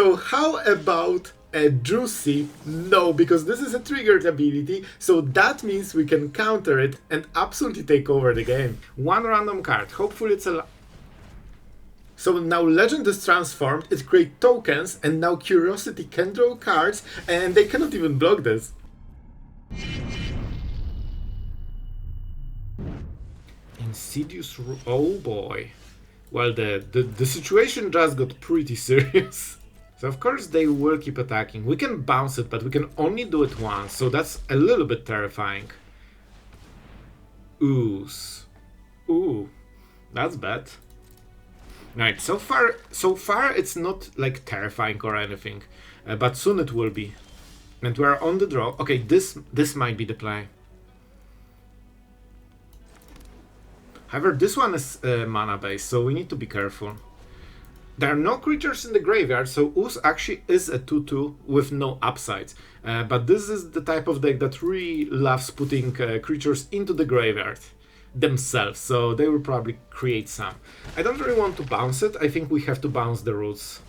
So how about a juicy? No, because this is a triggered ability, so that means we can counter it and absolutely take over the game. One random card, hopefully it's a... So now Legend is transformed, it creates tokens, and now Curiosity can draw cards, and they cannot even block this. Insidious... oh boy. Well, the situation just got pretty serious. So of course they will keep attacking. We can bounce it, but we can only do it once, so that's a little bit terrifying. Ooze. Ooh, that's bad. Right, so far it's not like terrifying or anything, but soon it will be. And we're on the draw. Okay, this might be the play. However, this one is mana based, so we need to be careful. There are no creatures in the graveyard, so Ooze actually is a 2-2 with no upsides. But this is the type of deck that really loves putting creatures into the graveyard themselves, so they will probably create some. I don't really want to bounce it, I think we have to bounce the roots.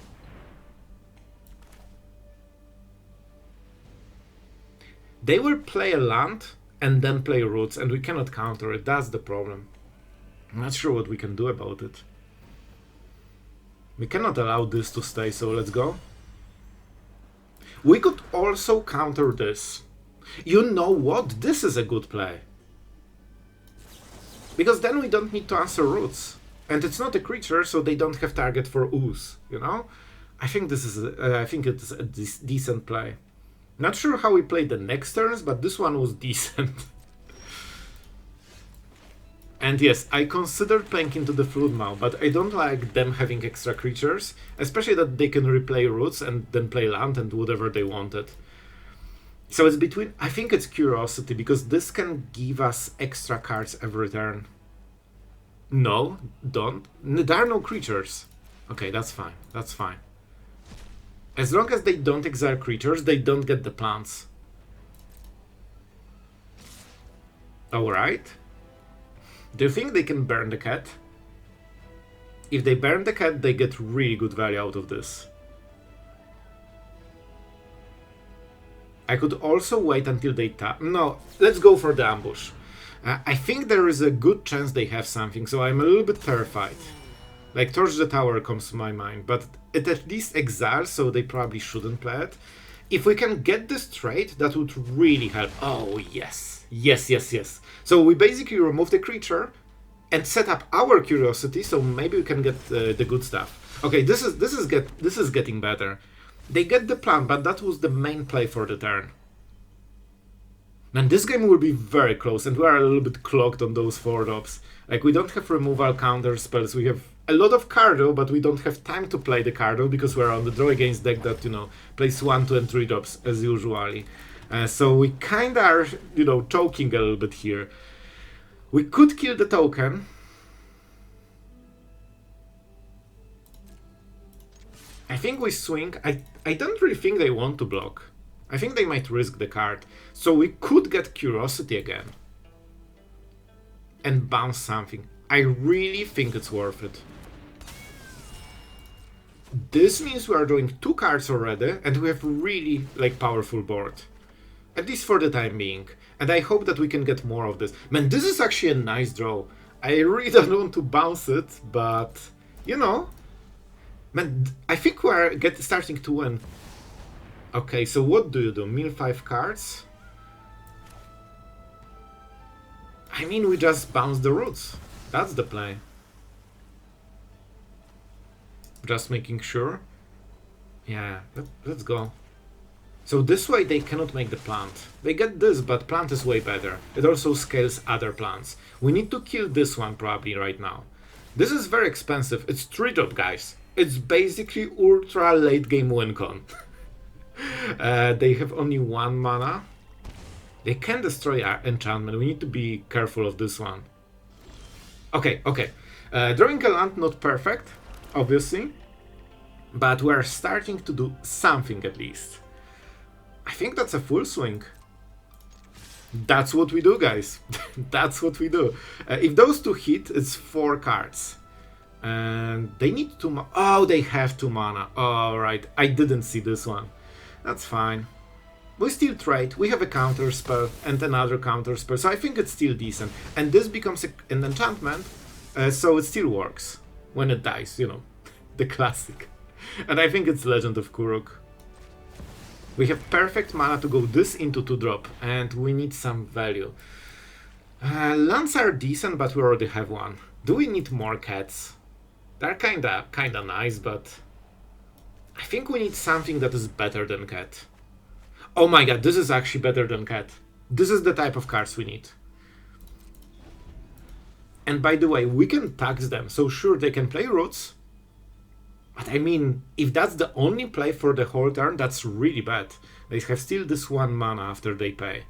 They will play a land and then play roots, and we cannot counter it, that's the problem. I'm not sure what we can do about it. We cannot allow this to stay, so let's go. We could also counter this. You know what? This is a good play. Because then we don't need to answer roots. And it's not a creature, so they don't have target for Ooze, you know? I think this is I think it's a decent play. Not sure how we played the next turns, but this one was decent. And yes, I considered playing Into the Flood Maw, but I don't like them having extra creatures, especially that they can replay roots and then play land and whatever they wanted. So it's between, I think it's Curiosity, because this can give us extra cards every turn. No, don't. There are no creatures. Okay, that's fine, that's fine. As long as they don't exile creatures, they don't get the plants. Alright. Do you think they can burn the cat? If they burn the cat, they get really good value out of this. I could also wait until they tap. No, let's go for the ambush. I think there is a good chance they have something, so I'm a little bit terrified. Like Torch the Tower comes to my mind, but it at least exiles, so they probably shouldn't play it. If we can get this trade, that would really help. Oh, yes. Yes, yes, yes. So we basically remove the creature and set up our Curiosity, so maybe we can get the good stuff. Okay, this is getting better. They get the plant, but that was the main play for the turn. And this game will be very close, and we are a little bit clogged on those 4-drops. Like, we don't have removal counter spells. We have a lot of Cardo, but we don't have time to play the Cardo because we're on the draw against deck that, you know, plays 1, 2, and 3 drops as usually. So we kinda are, you know, choking a little bit here. We could kill the token. I think we swing. I don't really think they want to block. I think they might risk the card. So we could get Curiosity again. And bounce something. I really think it's worth it. This means we are drawing 2 cards already, and we have really, like, powerful board. At least for the time being. And I hope that we can get more of this. Man, this is actually a nice draw. I really don't want to bounce it, but, you know. Man, I think we're starting to win. Okay, so what do you do? Mill 5 cards? I mean, we just bounce the roots. That's the play. Just making sure. Yeah, let's go. So this way they cannot make the plant. They get this, but plant is way better. It also scales other plants. We need to kill this one probably right now. This is very expensive. It's 3-drop, guys. It's basically ultra late game win con. They have only 1 mana. They can destroy our enchantment. We need to be careful of this one. Okay, okay. Drawing a land, not perfect, obviously. But we're starting to do something at least. I think that's a full swing. That's what we do, guys. That's what we do. If those 2 hit, it's 4 cards. And they need 2 mana. Oh, they have 2 mana. Alright, I didn't see this one. That's fine. We still trade. We have a counter spell and another counter spell, so I think it's still decent. And this becomes an enchantment, so it still works when it dies, you know, the classic. And I think it's Legend of Kuruk. We have perfect mana to go this into 2-drop, and we need some value. Lands are decent, but we already have one. Do we need more cats? They're kinda nice, but I think we need something that is better than cat. Oh my god, this is actually better than cat. This is the type of cards we need. And by the way, we can tax them, so sure, they can play roots. But I mean, if that's the only play for the whole turn, that's really bad. They have still this 1 mana after they pay.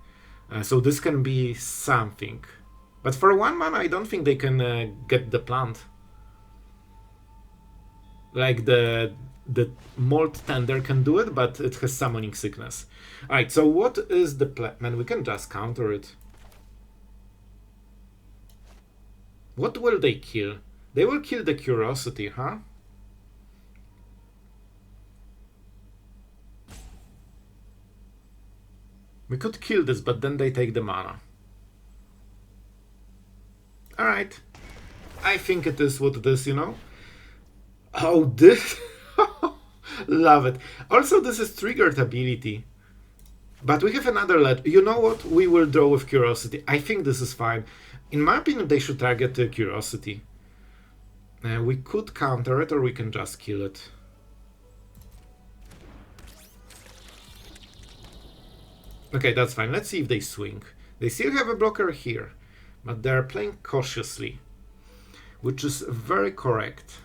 So this can be something. But for 1 mana, I don't think they can get the plant. Like the Mold Tender can do it, but it has Summoning Sickness. Alright, so what is the play? Man, we can just counter it. What will they kill? They will kill the Curiosity, huh? We could kill this, but then they take the mana. Alright. I think it is what it is, you know? Oh, this... Love it. Also, this is triggered ability. But we have another You know what? We will draw with Curiosity. I think this is fine. In my opinion, they should target the Curiosity. We could counter it, or we can just kill it. Okay, that's fine. Let's see if they swing. They still have a blocker here, but they're playing cautiously, which is very correct.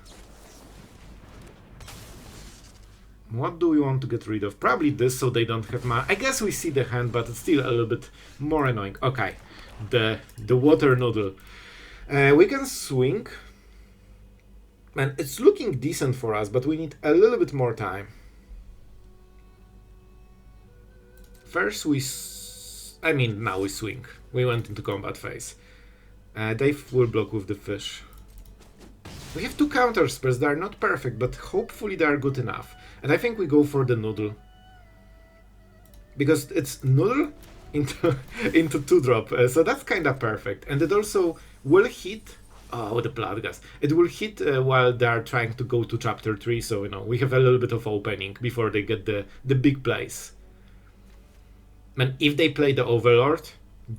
What do we want to get rid of? Probably this, so they don't have mana. I guess we see the hand, but it's still a little bit more annoying. Okay, the water noodle. We can swing. Man, it's looking decent for us, but we need a little bit more time. First now we swing. We went into combat phase. They will block with the fish. We have 2 counter spells. They are not perfect, but hopefully they are good enough. And I think we go for the noodle. Because it's noodle into 2-drop. So that's kinda perfect. And it also will hit... Oh, the blood gas. It will hit while they are trying to go to chapter 3. So, you know, we have a little bit of opening before they get the big plays. And if they play the Overlord,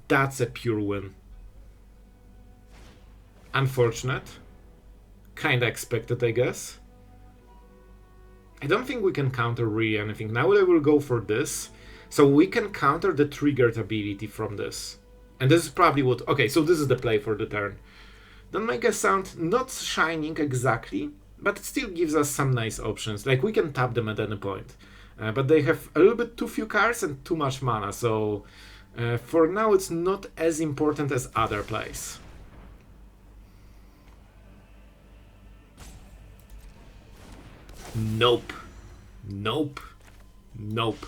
that's a pure win. Unfortunate. Kinda expected, I guess. I don't think we can counter really anything. Now they will go for this. So we can counter the triggered ability from this. And this is probably what... Okay, so this is the play for the turn. Don't make a sound, not shining exactly, but it still gives us some nice options. Like, we can tap them at any point. But they have a little bit too few cards and too much mana, so for now it's not as important as other plays. Nope. Nope. Nope.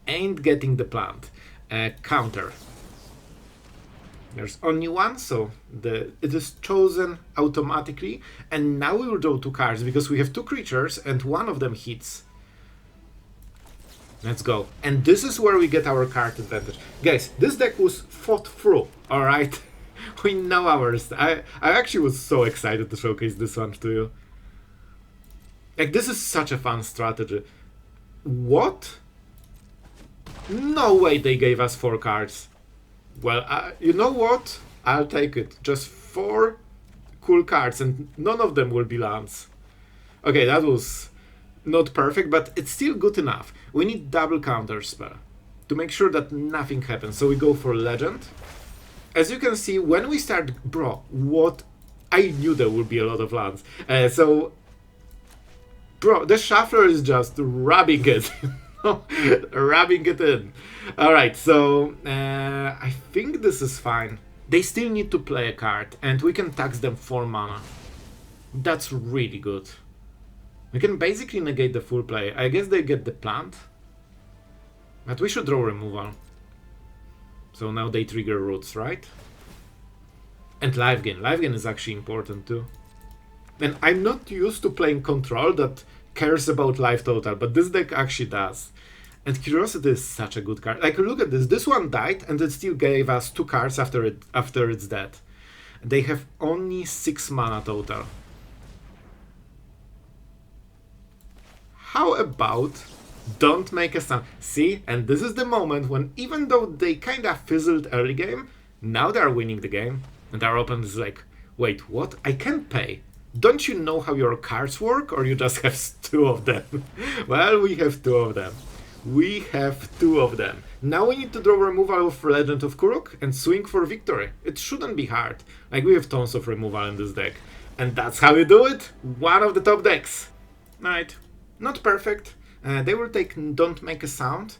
Ain't getting the plant. Counter. There's only one, so it is chosen automatically. And now we will draw 2 cards, because we have 2 creatures and one of them hits. Let's go. And this is where we get our card advantage. Guys, this deck was thought through, alright? We know ours. I actually was so excited to showcase this one to you. Like, this is such a fun strategy. What? No way they gave us 4 cards. Well, you know what? I'll take it. Just 4 cool cards, and none of them will be lands. Okay, that was not perfect, but it's still good enough. We need double counter spell to make sure that nothing happens. So we go for Legend. As you can see, when we start... Bro, what? I knew there would be a lot of lands. Bro, the Shuffler is just rubbing it. Rubbing it in. Alright, so I think this is fine. They still need to play a card, and we can tax them 4 mana. That's really good. We can basically negate the full play. I guess they get the plant. But we should draw removal. So now they trigger roots, right? And life gain. Life gain is actually important too. And I'm not used to playing control that cares about life total, but this deck actually does. And Curiosity is such a good card. Like, look at this. This one died, and it still gave us 2 cards after it's dead. They have only 6 mana total. How about don't make a sound? See, and this is the moment when, even though they kind of fizzled early game, now they're winning the game. And our opponent is like, wait, what? I can't pay. Don't you know how your cards work, or you just have 2 of them? Well, we have 2 of them. We have 2 of them. Now we need to draw removal of Legend of Kuruk and swing for victory. It shouldn't be hard. Like, we have tons of removal in this deck. And that's how you do it. One of the top decks. Alright. Not perfect. They will take Don't Make a Sound.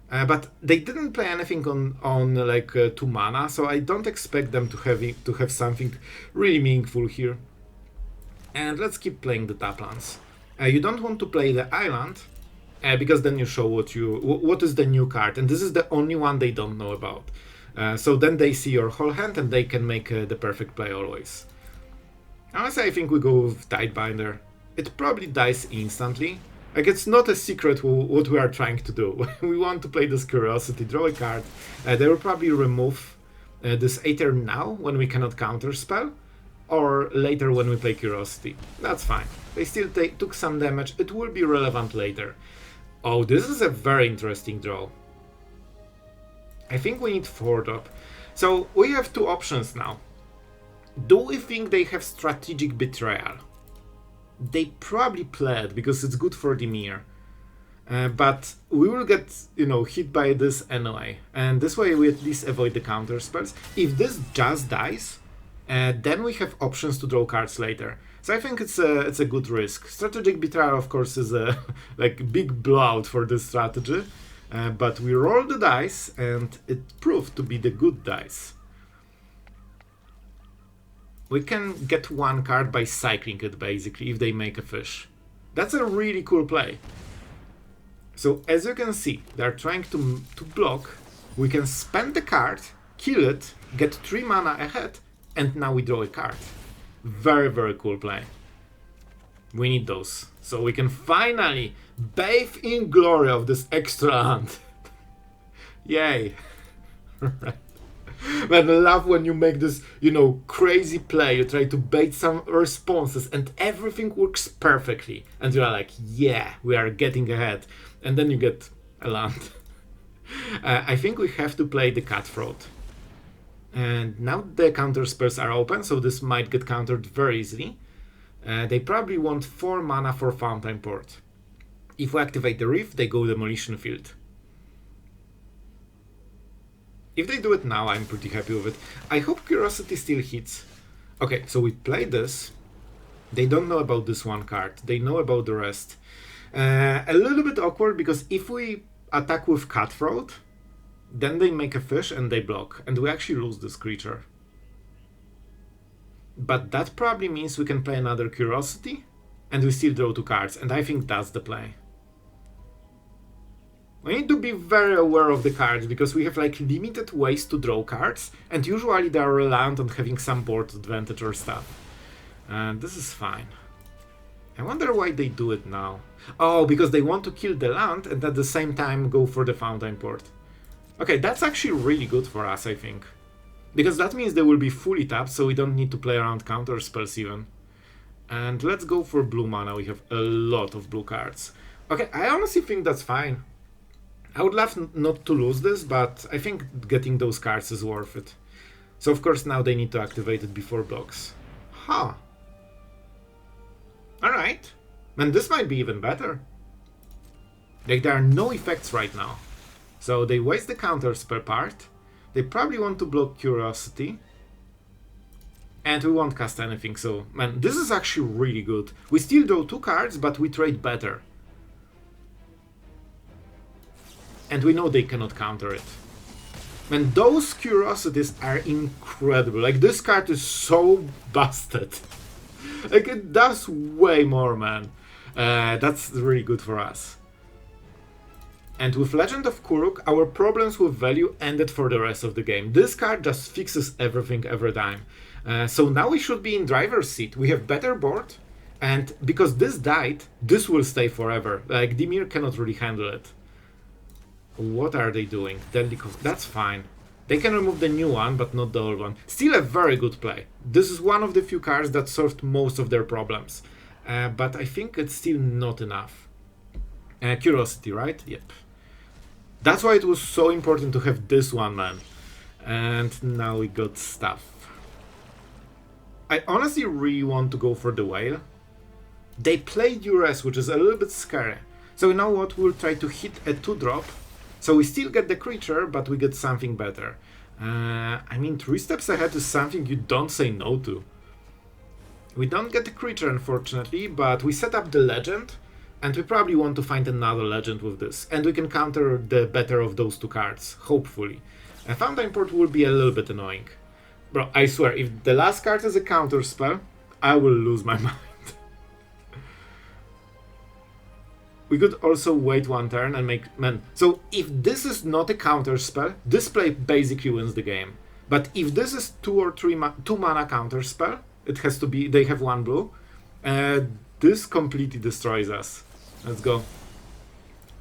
But they didn't play anything on 2 mana, so I don't expect them to have something really meaningful here. And let's keep playing the tap lands. You don't want to play the island, because then you show what is the new card, and this is the only one they don't know about. So then they see your whole hand and they can make the perfect play always. Honestly, I think we go with Tidebinder. It probably dies instantly. Like, it's not a secret what we are trying to do. We want to play this Curiosity, draw a card. They will probably remove this Aether now when we cannot counterspell, or later when we play Curiosity. That's fine. They still took some damage. It will be relevant later. Oh, this is a very interesting draw. I think we need 4-drop. So we have 2 options now. Do we think they have Strategic Betrayal? They probably played because it's good for the mirror. But we will get, hit by this anyway. And this way we at least avoid the counter spells. If this just dies, then we have options to draw cards later. So I think it's a good risk. Strategic Betrayal, of course, is a big blowout for this strategy. But we roll the dice, and it proved to be the good dice. We can get 1 card by cycling it, basically, if they make a fish. That's a really cool play. So, as you can see, they're trying to block. We can spend the card, kill it, get 3 mana ahead, and now we draw a card. Very, very cool play. We need those. So we can finally bathe in glory of this extra hand. Yay. Right. Man, I love when you make this, crazy play. You try to bait some responses and everything works perfectly. And you're like, yeah, we are getting ahead. And then you get a land. I think we have to play the Cutthroat. And now the counter spells are open, so this might get countered very easily. They probably want 4 mana for Fountainport. If we activate the Reef, they go Demolition Field. If they do it now, I'm pretty happy with it. I hope Curiosity still hits. Okay, so we play this. They don't know about this 1 card. They know about the rest. A little bit awkward, because if we attack with Cutthroat, then they make a fish and they block, and we actually lose this creature. But that probably means we can play another Curiosity, and we still draw 2 cards, and I think that's the play. We need to be very aware of the cards, because we have limited ways to draw cards, and usually they are reliant on having some board advantage or stuff. And this is fine. I wonder why they do it now. Oh, because they want to kill the land and at the same time go for the Fountainport. Okay, that's actually really good for us, I think. Because that means they will be fully tapped, so we don't need to play around counter spells even. And let's go for blue mana, we have a lot of blue cards. Okay, I honestly think that's fine. I would love not to lose this, but I think getting those cards is worth it. So of course now they need to activate it before blocks. Huh. Alright. And this might be even better. There are no effects right now. So they waste the counter spell part. They probably want to block Curiosity. And we won't cast anything, so... Man, this is actually really good. We still draw 2 cards, but we trade better. And we know they cannot counter it. Man, those Curiosities are incredible. This card is so busted. It does way more, man. That's really good for us. And with Legend of Kuruk, our problems with value ended for the rest of the game. This card just fixes everything every time. So now we should be in driver's seat. We have better board, And because this died, this will stay forever. Like, Dimir cannot really handle it. What are they doing? That's fine. They can remove the new one, but not the old one. Still a very good play. This is one of the few cards that solved most of their problems. But I think it's still not enough. Curiosity, right? Yep. That's why it was so important to have this one, man. And now we got stuff. I honestly really want to go for the whale. They play duress, which is a little bit scary. So you know what? We'll try to hit a 2-drop. So we still get the creature, but we get something better. I mean, 3 steps ahead is something you don't say no to. We don't get the creature, unfortunately, but we set up the legend. And we probably want to find another legend with this. And we can counter the better of those 2 cards, hopefully. Fountainport will be a little bit annoying. Bro, I swear, if the last card is a counter spell, I will lose my mind. We could also wait 1 turn and make... Man, so if this is not a counter spell, this play basically wins the game. But if this is 2 or 3 2 mana counter spell, it has to be... They have 1 blue. This completely destroys us. Let's go.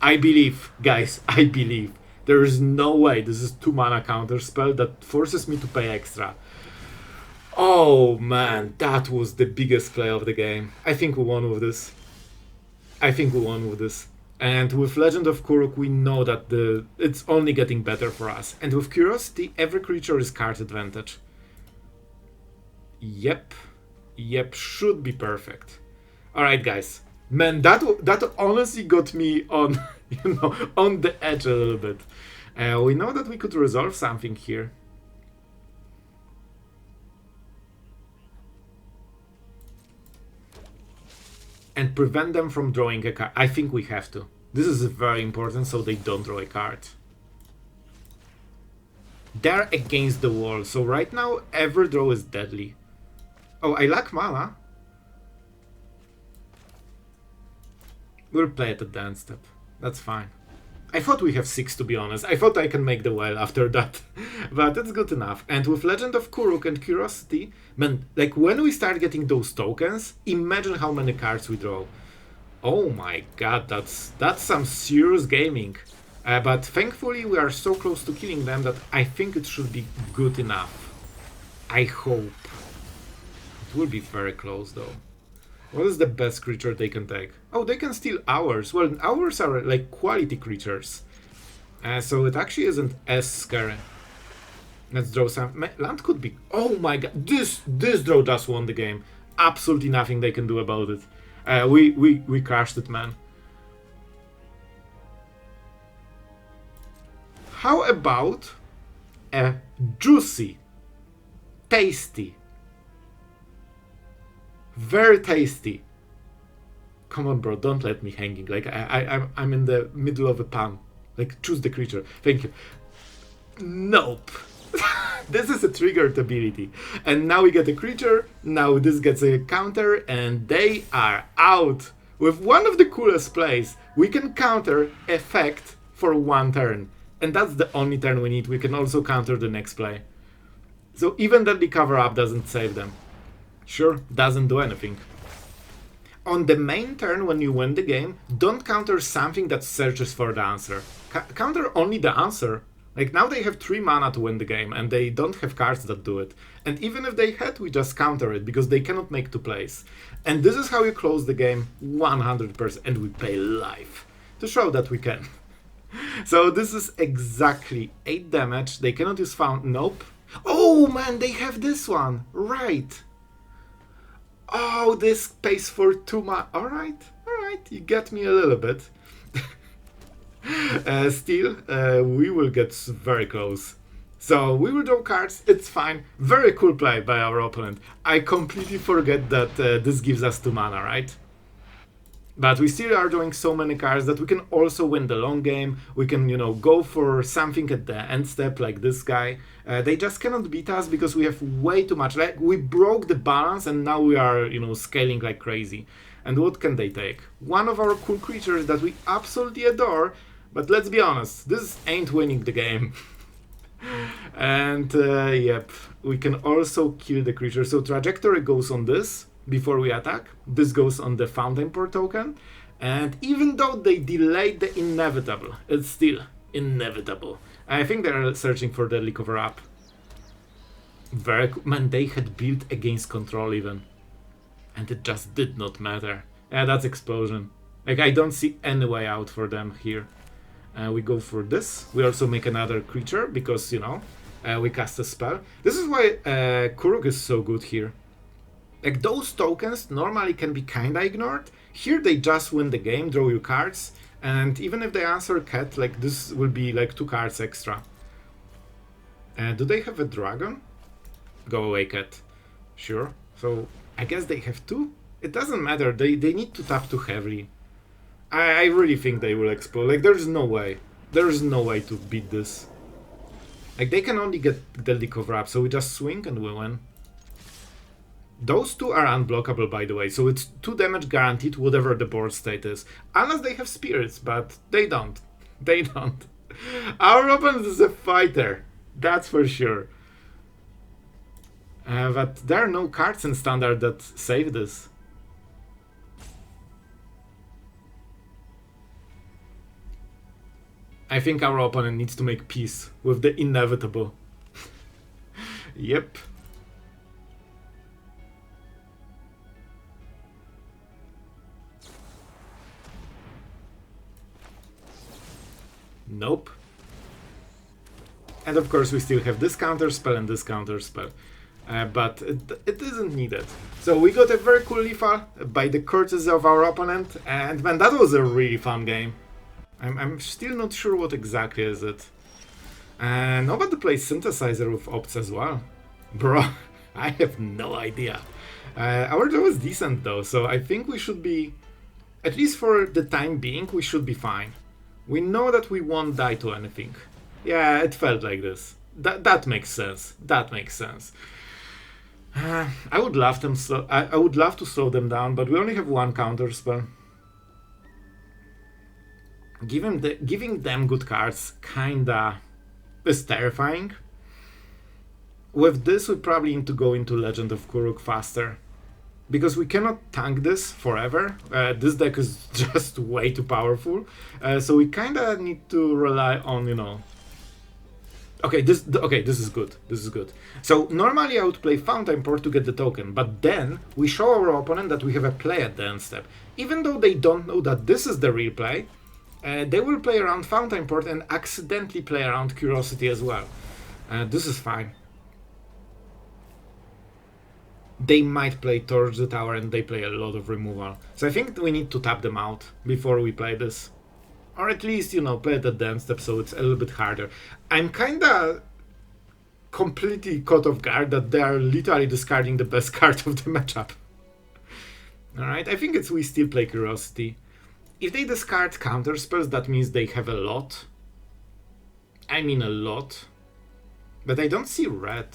I believe, guys, I believe. There is no way this is 2 mana counter spell that forces me to pay extra. Oh man, that was the biggest play of the game. I think we won with this. And with Legend of Kuruk, we know that it's only getting better for us. And with Curiosity, every creature is card advantage. Yep, should be perfect. Alright, guys. Man, that honestly got me on, on the edge a little bit. We know that we could resolve something here. And prevent them from drawing a card. I think we have to. This is very important so they don't draw a card. They're against the wall, so right now every draw is deadly. Oh, I lack mana. We'll play it at the end step. That's fine. I thought we have 6, to be honest. I thought I can make the whale after that. But it's good enough. And with Legend of Kuruk and Curiosity, man, like when we start getting those tokens, imagine how many cards we draw. Oh my god, that's some serious gaming. But thankfully we are so close to killing them that I think it should be good enough. I hope. It will be very close though. What is the best creature they can take? Oh, they can steal ours. Well, ours are like quality creatures. So it actually isn't as scary. Let's draw some... Land could be... Oh my god, this draw just won the game. Absolutely nothing they can do about it. We crashed it, man. How about a juicy, tasty, very tasty... Come on, bro, don't let me hanging. Like, I'm in the middle of a pan. Like, choose the creature. Thank you. Nope. This is a triggered ability. And now we get a creature, now this gets a counter, and they are out. With one of the coolest plays, we can counter effect for 1 turn. And that's the only turn we need. We can also counter the next play. So even that the cover-up doesn't save them. Sure, doesn't do anything. On the main turn, when you win the game, don't counter something that searches for the answer. Counter only the answer. Like, now they have 3 mana to win the game, and they don't have cards that do it. And even if they had, we just counter it, because they cannot make 2 plays. And this is how you close the game 100%, and we pay life. To show that we can. So this is exactly 8 damage. They cannot use Nope. Oh man, they have this one. Right. Oh, this pays for 2 mana. Alright, you get me a little bit. Still, we will get very close. So, we will draw cards, it's fine. Very cool play by our opponent. I completely forget that this gives us 2 mana, right? But we still are drawing so many cards that we can also win the long game. We can, go for something at the end step like this guy. They just cannot beat us because we have way too much. Like, we broke the balance and now we are, scaling like crazy. And what can they take? One of our cool creatures that we absolutely adore. But let's be honest, this ain't winning the game. And, yep, we can also kill the creature. So trajectory goes on this. before we attack. This goes on the Fountainport token. And even though they delayed the inevitable, it's still inevitable. I think they're searching for Deadly Cover-Up. Man, they had built against control even. And it just did not matter. Yeah, that's Explosion. Like, I don't see any way out for them here. We go for this. We also make another creature because, you know, we cast a spell. This is why Kuruk is so good here. Like, those tokens normally can be kinda ignored. Here they just win the game, draw you cards, and even if they answer Cat, like, this will be like 2 cards extra. Do they have a dragon? Go away, Cat. Sure. So, I guess they have 2? It doesn't matter, they need to tap too heavily. I really think they will explode. Like, there's no way. There's no way to beat this. Like, they can only get Deadly Cover-Up, so we just swing and we win. Those 2 are unblockable, by the way, so it's 2 damage guaranteed, whatever the board state is. Unless they have spirits, but they don't. They don't. Our opponent is a fighter, that's for sure. But there are no cards in Standard that save this. I think our opponent needs to make peace with the inevitable. Yep. Nope. And of course we still have this counter spell and this counter spell. But it isn't needed. So we got a very cool lethal by the courtesy of our opponent, and man, that was a really fun game. I'm still not sure what exactly is it. Nobody plays Synthesizer with Opts as well. Bro, I have no idea. Our draw is decent though, so I think we should be, at least for the time being, we should be fine. We know that we won't die to anything. Yeah, it felt like this. That makes sense. That makes sense. I would love them I would love to slow them down, but we only have 1 counter spell. Giving them good cards kinda is terrifying. With this, we probably need to go into Legend of Kuruk faster. Because we cannot tank this forever. This deck is just way too powerful. So we kinda need to rely on, you know... Okay, this is good. This is good. So normally I would play Fountainport to get the token, but then we show our opponent that we have a play at the end step. Even though they don't know that this is the real play, they will play around Fountainport and accidentally play around Curiosity as well. This is fine. They might play Torch the Tower and they play a lot of removal. So I think we need to tap them out before we play this. Or at least, you know, play it at the end step so it's a little bit harder. I'm kinda completely caught off guard that they are literally discarding the best card of the matchup. Alright, I think it's we still play Curiosity. If they discard counterspells, that means they have a lot. I mean a lot. But I don't see red.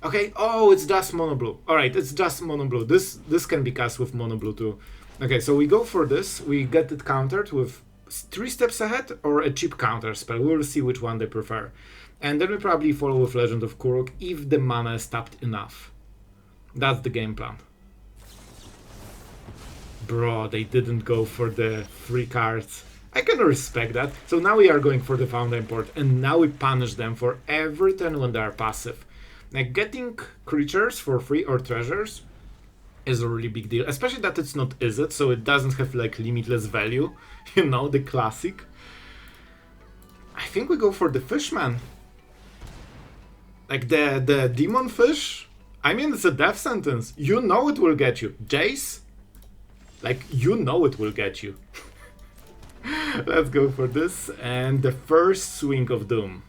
Okay, oh, it's just mono blue. Alright, it's just mono blue. This can be cast with mono blue too. Okay, so we go for this. We get it countered with 3 steps ahead or a cheap counter spell. We'll see which one they prefer. And then we probably follow with Legend of Kuruk if the mana is tapped enough. That's the game plan. Bro, they didn't go for the 3 cards. I can respect that. So now we are going for the Fountainport, and now we punish them for every turn when they are passive. Like, getting creatures for free or treasures is a really big deal, especially that it's not Izzet, so it doesn't have like limitless value, you know, the classic. I think we go for the Fishman. Like the demon fish, I mean, it's a death sentence. You know it will get you. Jace, like, you know it will get you. Let's go for this, and the first swing of doom.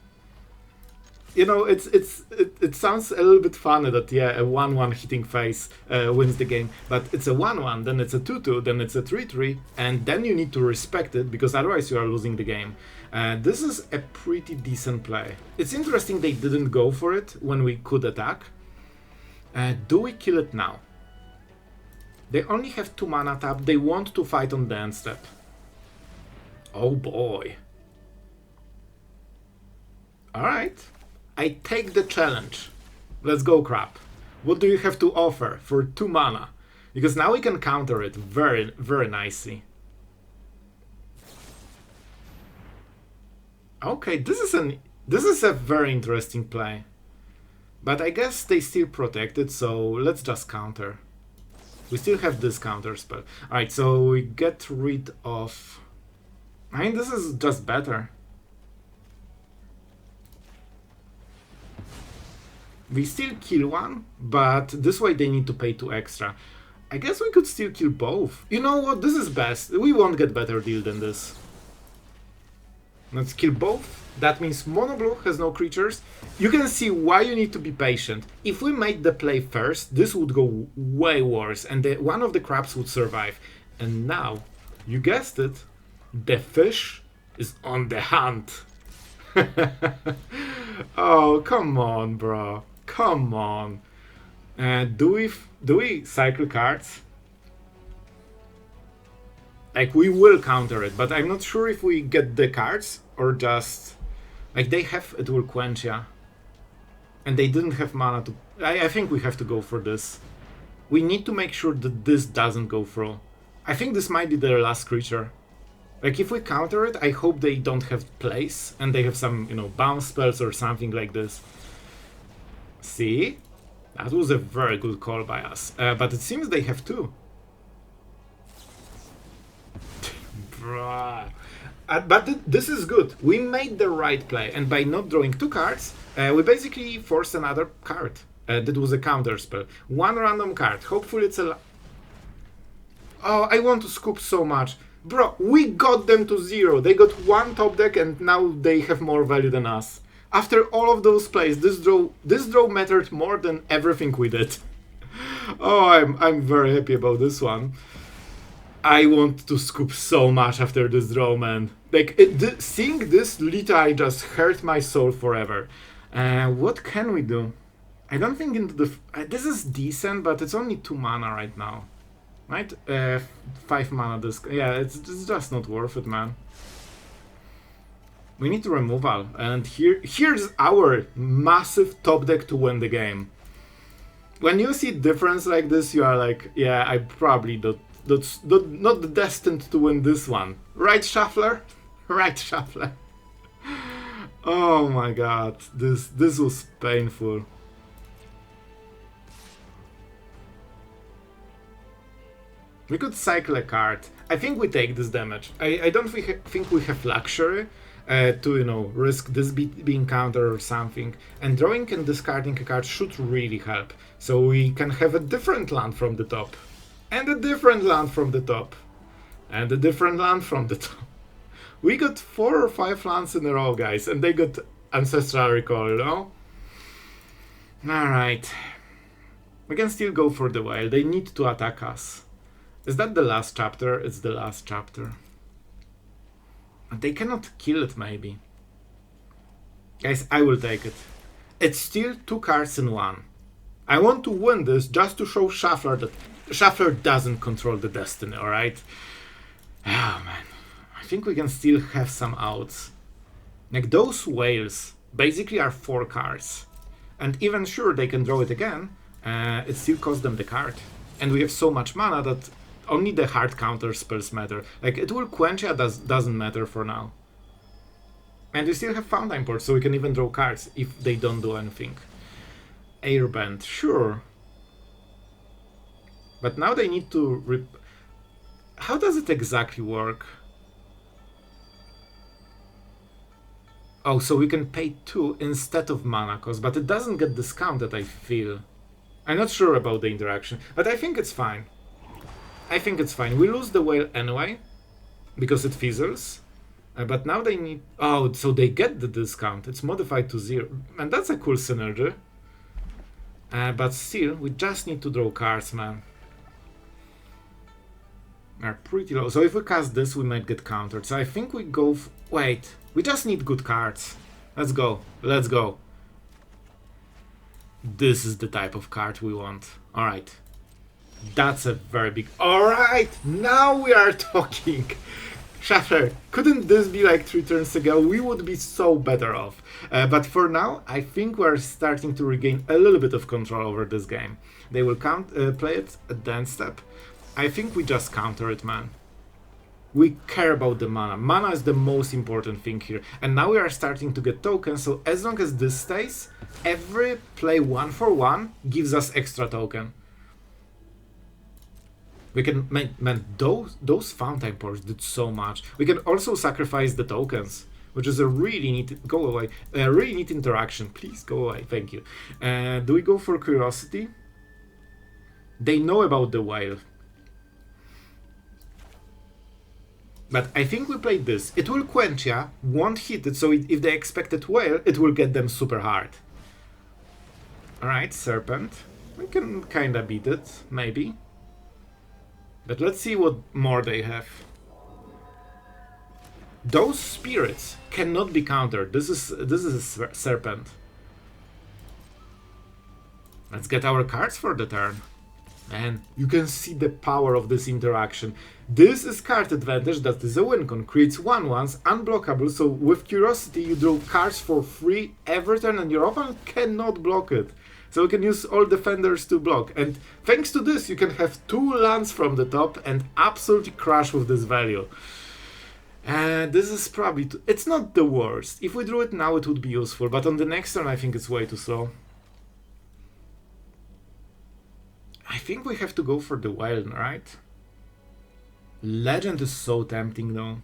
You know, it sounds a little bit funny that, yeah, a 1-1 hitting face wins the game, but it's a 1-1, then it's a 2-2, then it's a 3-3, and then you need to respect it, because otherwise you are losing the game. This is a pretty decent play. It's interesting they didn't go for it when we could attack. Do we kill it now? They only have 2 mana tap, they want to fight on the end step. Oh boy. Alright. I take the challenge. Let's go, crap. What do you have to offer for 2 mana? Because now we can counter it very, very nicely. Okay, this is a very interesting play. But I guess they still protect it, so let's just counter. We still have this counter spell. Alright, so we get rid of... I mean, this is just better. We still kill one, but this way they need to pay 2 extra. I guess we could still kill both. You know what? This is best. We won't get better deal than this. Let's kill both. That means mono blue has no creatures. You can see why you need to be patient. If we made the play first, this would go way worse, and one of the crabs would survive. And now, you guessed it, the fish is on the hunt. Oh, come on, bro. Come on. Do we cycle cards? Like, we will counter it, but I'm not sure if we get the cards or just... Like, they have it will quench, yeah. And they didn't have mana to... I think we have to go for this. We need to make sure that this doesn't go through. I think this might be their last creature. Like, if we counter it, I hope they don't have place and they have some, you know, bounce spells or something like this. See? That was a very good call by us. But it seems they have 2. Bruh. But this is good. We made the right play, and by not drawing 2 cards, we basically forced another card. That was a counter spell. 1 random card. Hopefully it's a... Oh, I want to scoop so much. Bro, we got them to 0. They got 1 top deck, and now they have more value than us. After all of those plays, this draw mattered more than everything we did. Oh, I'm very happy about this one. I want to scoop so much after this draw, man. Like, seeing this literally just hurt my soul forever. What can we do? I don't think into the... this is decent, but it's only 2 mana right now. Right? 5 mana this... Yeah, it's just not worth it, man. We need removal, and here's our massive top deck to win the game. When you see difference like this, you are like, yeah, I probably not destined to win this one. Right, Shuffler? Right, Shuffler. Oh my god, this was painful. We could cycle a card. I think we take this damage. I don't think we have luxury to, you know, risk this being countered or something. And drawing and discarding a card should really help. So we can have a different land from the top. And a different land from the top. And a different land from the top. We got 4 or 5 lands in a row, guys. And they got Ancestral Recall, you know? Alright. We can still go for the whale. They need to attack us. Is that the last chapter? It's the last chapter. They cannot kill it, maybe. Guys, I will take it. It's still 2 cards in 1. I want to win this just to show Shuffler that Shuffler doesn't control the destiny, alright? Oh, man. I think we can still have some outs. Like, those whales basically are 4 cards. And even sure they can draw it again, it still costs them the card. And we have so much mana that only the hard counter spells matter. Like, it will quench, doesn't matter for now. And we still have Fountainport, so we can even draw cards if they don't do anything. Airbend, sure. But now they need to... How does it exactly work? Oh, so we can pay 2 instead of mana cost, but it doesn't get discounted, I feel. I'm not sure about the interaction, but I think it's fine. I think it's fine. We lose the whale anyway, because it fizzles. But now they need... Oh, so they get the discount. It's modified to 0. And that's a cool synergy. But still, we just need to draw cards, man. Are pretty low. So if we cast this, we might get countered. So I think we go... Wait, we just need good cards. Let's go. Let's go. This is the type of card we want. Alright. That's a very big... Alright! Now we are talking! Shatter, couldn't this be like 3 turns ago? We would be so better off. But for now, I think we're starting to regain a little bit of control over this game. They will play it at the end step. I think we just counter it, man. We care about the mana. Mana is the most important thing here. And now we are starting to get tokens, so as long as this stays, every play 1 for 1 gives us extra token. We can, man, those Fountainports did so much. We can also sacrifice the tokens, which is a really neat, go away, a really neat interaction. Please go away, thank you. Do we go for Curiosity? They know about the whale. But I think we played this. It will quench ya, won't hit it, so if they expected whale, it will get them super hard. Alright, Serpent. We can kinda beat it, maybe. But let's see what more they have. Those spirits cannot be countered. This is a Serpent. Let's get our cards for the turn. And you can see the power of this interaction. This is card advantage, that is a win con. Creates 1/1s, unblockable, so with Curiosity you draw cards for free every turn and your opponent cannot block it. So you can use all defenders to block. And thanks to this you can have 2 lands from the top and absolutely crush with this value. And this is probably... it's not the worst. If we drew it now it would be useful, but on the next turn I think it's way too slow. I think we have to go for the wild, right? Legend is so tempting though.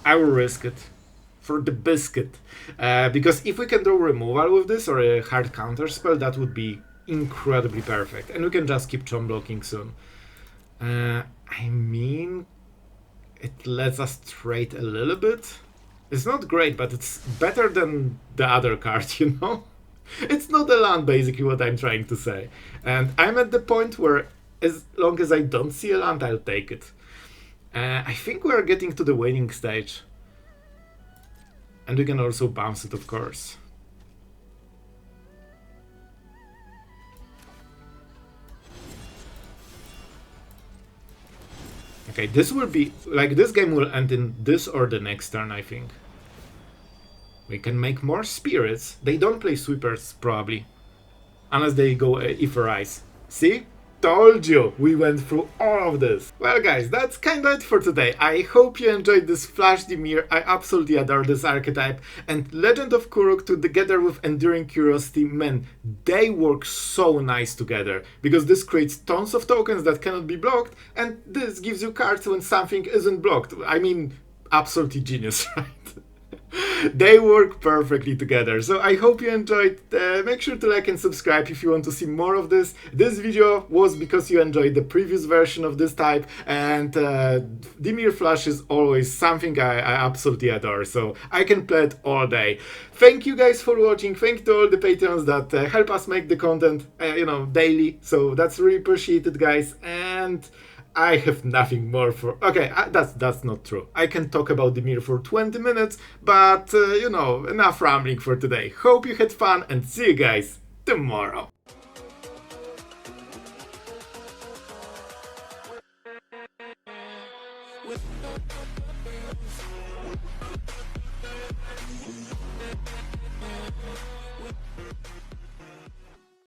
I will risk it. For the biscuit. Because if we can draw removal with this or a hard counter spell, that would be incredibly perfect. And we can just keep chomp blocking soon. I mean, it lets us trade a little bit. It's not great, but it's better than the other card, you know? It's not a land, basically, what I'm trying to say. And I'm at the point where, as long as I don't see a land, I'll take it. I think we're getting to the winning stage. And we can also bounce it, of course. Okay, this will be... like, this game will end in this or the next turn, I think. We can make more spirits. They don't play sweepers, probably. Unless they go Etherize. See? Told you! We went through all of this. Well guys, that's kinda it for today. I hope you enjoyed this Flash Dimir. I absolutely adore this archetype. And Legend of Kuruk together with Enduring Curiosity, man, they work so nice together. Because this creates tons of tokens that cannot be blocked, and this gives you cards when something isn't blocked. I mean, absolutely genius, right? They work perfectly together, so I hope you enjoyed. Make sure to like and subscribe if you want to see more of this. This video was because you enjoyed the previous version of this type, and Dimir Flash is always something I absolutely adore, so I can play it all day. Thank you guys for watching. Thank you to all the patrons that help us make the content, you know, daily, so that's really appreciated, guys. And I have nothing more for... okay, that's not true. I can talk about Dimir for 20 minutes, but, you know, enough rambling for today. Hope you had fun, and see you guys tomorrow.